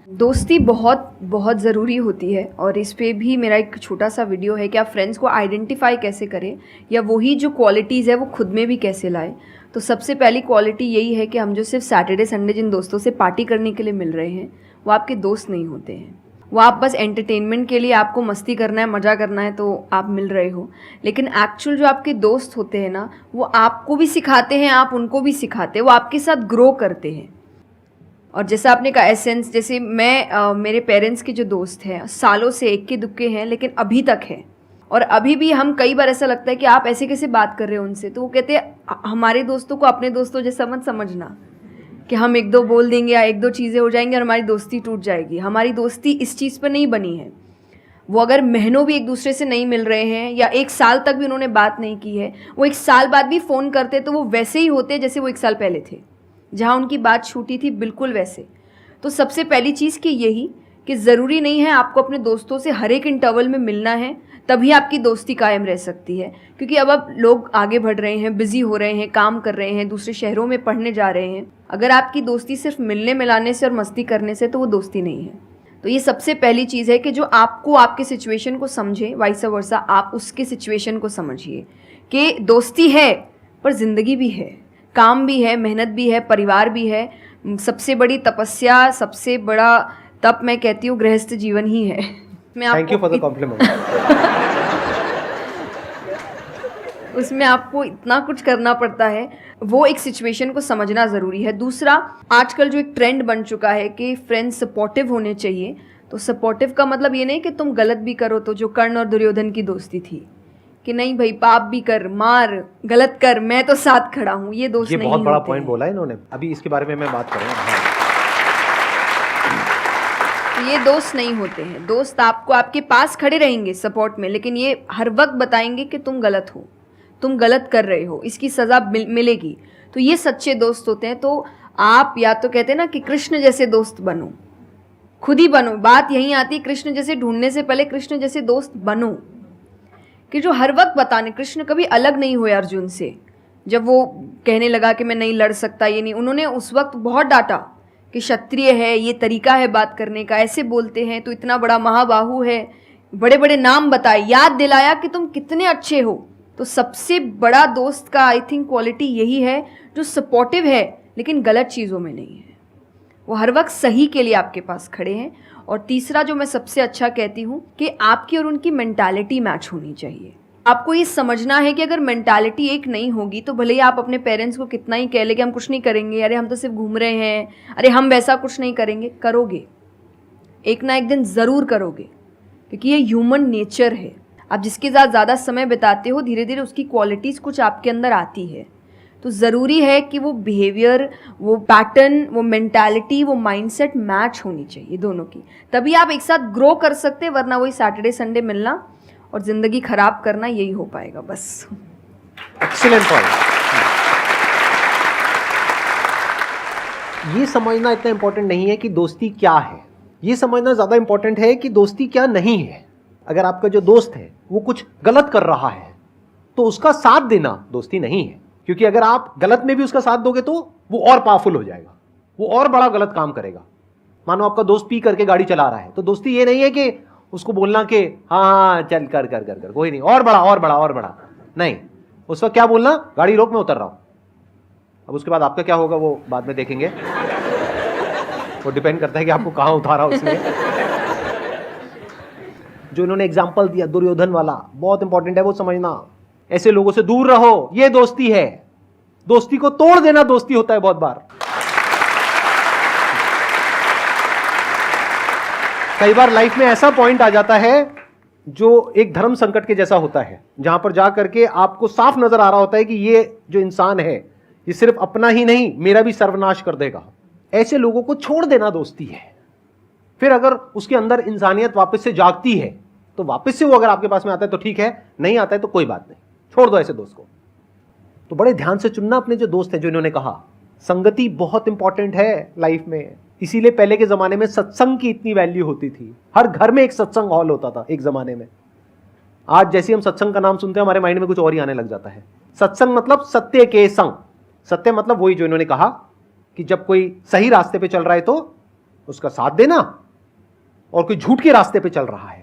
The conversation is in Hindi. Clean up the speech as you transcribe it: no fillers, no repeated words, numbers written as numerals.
दोस्ती बहुत बहुत ज़रूरी होती है और इस पे भी मेरा एक छोटा सा वीडियो है कि आप फ्रेंड्स को आइडेंटिफाई कैसे करें या वही जो क्वालिटीज़ है वो खुद में भी कैसे लाएं। तो सबसे पहली क्वालिटी यही है कि हम जो सिर्फ सैटरडे संडे जिन दोस्तों से पार्टी करने के लिए मिल रहे हैं वो आपके दोस्त नहीं होते हैं। वो आप बस एंटरटेनमेंट के लिए, आपको मस्ती करना है, मज़ा करना है तो आप मिल रहे हो, लेकिन एक्चुअल जो आपके दोस्त होते हैं ना वो आपको भी सिखाते हैं, आप उनको भी सिखाते हैं, वो आपके साथ ग्रो करते हैं। और जैसा आपने कहा एसेंस, जैसे मैं मेरे पेरेंट्स के जो दोस्त हैं सालों से इक्के दुक्के हैं लेकिन अभी तक हैं, और अभी भी हम कई बार ऐसा लगता है कि आप ऐसे कैसे बात कर रहे हो उनसे, तो वो कहते हैं हमारे दोस्तों को अपने दोस्तों जैसा मत समझना कि हम एक दो बोल देंगे या एक दो चीज़ें हो जाएंगी और हमारी दोस्ती टूट जाएगी। हमारी दोस्ती इस चीज़ पर नहीं बनी है। वो अगर महीनों भी एक दूसरे से नहीं मिल रहे हैं या एक साल तक भी उन्होंने बात नहीं की है, वो एक साल बाद भी फ़ोन करते तो वो वैसे ही होते जैसे वो एक साल पहले थे, जहाँ उनकी बात छूटी थी बिल्कुल वैसे। तो सबसे पहली चीज़ कि यही कि ज़रूरी नहीं है आपको अपने दोस्तों से हर एक इंटरवल में मिलना है तभी आपकी दोस्ती कायम रह सकती है, क्योंकि अब लोग आगे बढ़ रहे हैं, बिज़ी हो रहे हैं, काम कर रहे हैं, दूसरे शहरों में पढ़ने जा रहे हैं। अगर आपकी दोस्ती सिर्फ मिलने मिलाने से और मस्ती करने से तो वो दोस्ती नहीं है। तो ये सबसे पहली चीज़ है कि जो आपको आपके सिचुएशन को समझे, वाइस वर्सा आप उसके सिचुएशन को समझिए कि दोस्ती है पर ज़िंदगी भी है, काम भी है, मेहनत भी है, परिवार भी है। सबसे बड़ी तपस्या, सबसे बड़ा तप मैं कहती हूँ गृहस्थ जीवन ही है। Thank you for the compliment. उसमें आपको इतना कुछ करना पड़ता है, वो एक सिचुएशन को समझना ज़रूरी है। दूसरा, आजकल जो एक ट्रेंड बन चुका है कि फ्रेंड्स सपोर्टिव होने चाहिए, तो सपोर्टिव का मतलब ये नहीं कि तुम गलत भी करो, तो जो कर्ण और दुर्योधन की दोस्ती थी कि नहीं भाई पाप भी कर, मार, गलत कर, मैं तो साथ खड़ा हूँ, ये दोस्त नहीं होते। ये बहुत बड़ा पॉइंट बोला है इन्होंने, अभी इसके बारे में मैं बात करूँगा। ये दोस्त नहीं होते हैं। दोस्त आपको आपके पास खड़े रहेंगे सपोर्ट में, लेकिन ये हर वक्त बताएंगे कि तुम गलत हो, तुम गलत कर रहे हो, इसकी सज़ा मिलेगी। तो ये सच्चे दोस्त होते हैं। तो आप या तो कहते हैं ना कि कृष्ण जैसे दोस्त बनो, खुद ही बनो। बात यहीं आती है, कृष्ण जैसे ढूंढने से पहले कृष्ण जैसे दोस्त बनो कि जो हर वक्त बताने। कृष्ण कभी अलग नहीं हुए अर्जुन से। जब वो कहने लगा कि मैं नहीं लड़ सकता, ये नहीं, उन्होंने उस वक्त बहुत डांटा कि क्षत्रिय है, ये तरीका है बात करने का, ऐसे बोलते हैं, तो इतना बड़ा महाबाहु है, बड़े बड़े नाम बताए, याद दिलाया कि तुम कितने अच्छे हो। तो सबसे बड़ा दोस्त का आई थिंक क्वालिटी यही है जो सपोर्टिव है लेकिन गलत चीज़ों में नहीं है, वो हर वक्त सही के लिए आपके पास खड़े हैं। और तीसरा जो मैं सबसे अच्छा कहती हूँ कि आपकी और उनकी मेंटालिटी मैच होनी चाहिए। आपको ये समझना है कि अगर मेंटालिटी एक नहीं होगी तो भले ही आप अपने पेरेंट्स को कितना ही कह ले कि हम कुछ नहीं करेंगे, अरे हम तो सिर्फ घूम रहे हैं, अरे हम वैसा कुछ नहीं करेंगे, करोगे, एक ना एक दिन ज़रूर करोगे, क्योंकि ये ह्यूमन नेचर है। आप जिसके साथ ज़्यादा समय बिताते हो धीरे धीरे उसकी क्वालिटीज़ कुछ आपके अंदर आती है। तो ज़रूरी है कि वो बिहेवियर, वो पैटर्न, वो मेंटालिटी, वो माइंडसेट मैच होनी चाहिए दोनों की, तभी आप एक साथ ग्रो कर सकते हैं। वरना वही सैटरडे संडे मिलना और ज़िंदगी ख़राब करना, यही हो पाएगा बस। Excellent point. ये समझना इतना इंपॉर्टेंट नहीं है कि दोस्ती क्या है, ये समझना ज़्यादा इंपॉर्टेंट है कि दोस्ती क्या नहीं है। अगर आपका जो दोस्त है वो कुछ गलत कर रहा है तो उसका साथ देना दोस्ती नहीं है, क्योंकि अगर आप गलत में भी उसका साथ दोगे तो वो और पावरफुल हो जाएगा, वो और बड़ा गलत काम करेगा। मानो आपका दोस्त पी करके गाड़ी चला रहा है, तो दोस्ती ये नहीं है कि उसको बोलना कि हाँ चल कर कर कर कर कोई नहीं, और बड़ा और बड़ा और बड़ा नहीं। उस वक्त क्या बोलना, गाड़ी रोक, मैं उतर रहा हूं। अब उसके बाद आपका क्या होगा वो बाद में देखेंगे, वो डिपेंड करता है कि आपको कहां उतारा उसने। जो इन्होंने एग्जाम्पल दिया दुर्योधन वाला, बहुत इंपॉर्टेंट है वो समझना। ऐसे लोगों से दूर रहो, ये दोस्ती है। दोस्ती को तोड़ देना दोस्ती होता है बहुत बार। कई बार लाइफ में ऐसा पॉइंट आ जाता है जो एक धर्म संकट के जैसा होता है, जहां पर जा करके आपको साफ नजर आ रहा होता है कि ये जो इंसान है ये सिर्फ अपना ही नहीं मेरा भी सर्वनाश कर देगा। ऐसे लोगों को छोड़ देना दोस्ती है। फिर अगर उसके अंदर इंसानियत वापस से जागती है तो वापस से वो अगर आपके पास में आता है तो ठीक है, नहीं आता है तो कोई बात नहीं, छोड़ दो ऐसे दोस्त को। तो बड़े ध्यान से चुनना अपने जो दोस्त हैं। जो इन्होंने कहा संगति बहुत इंपॉर्टेंट है लाइफ में, इसीलिए पहले के जमाने में सत्संग की इतनी वैल्यू होती थी। हर घर में एक सत्संग हॉल होता था एक जमाने में। आज जैसे हम सत्संग का नाम सुनते हैं हमारे माइंड में कुछ और ही आने लग जाता है। सत्संग मतलब सत्य के संग। सत्य मतलब वही जो इन्होंने कहा कि जब कोई सही रास्ते पे चल रहा है तो उसका साथ देना, और कोई झूठ के रास्ते पे चल रहा है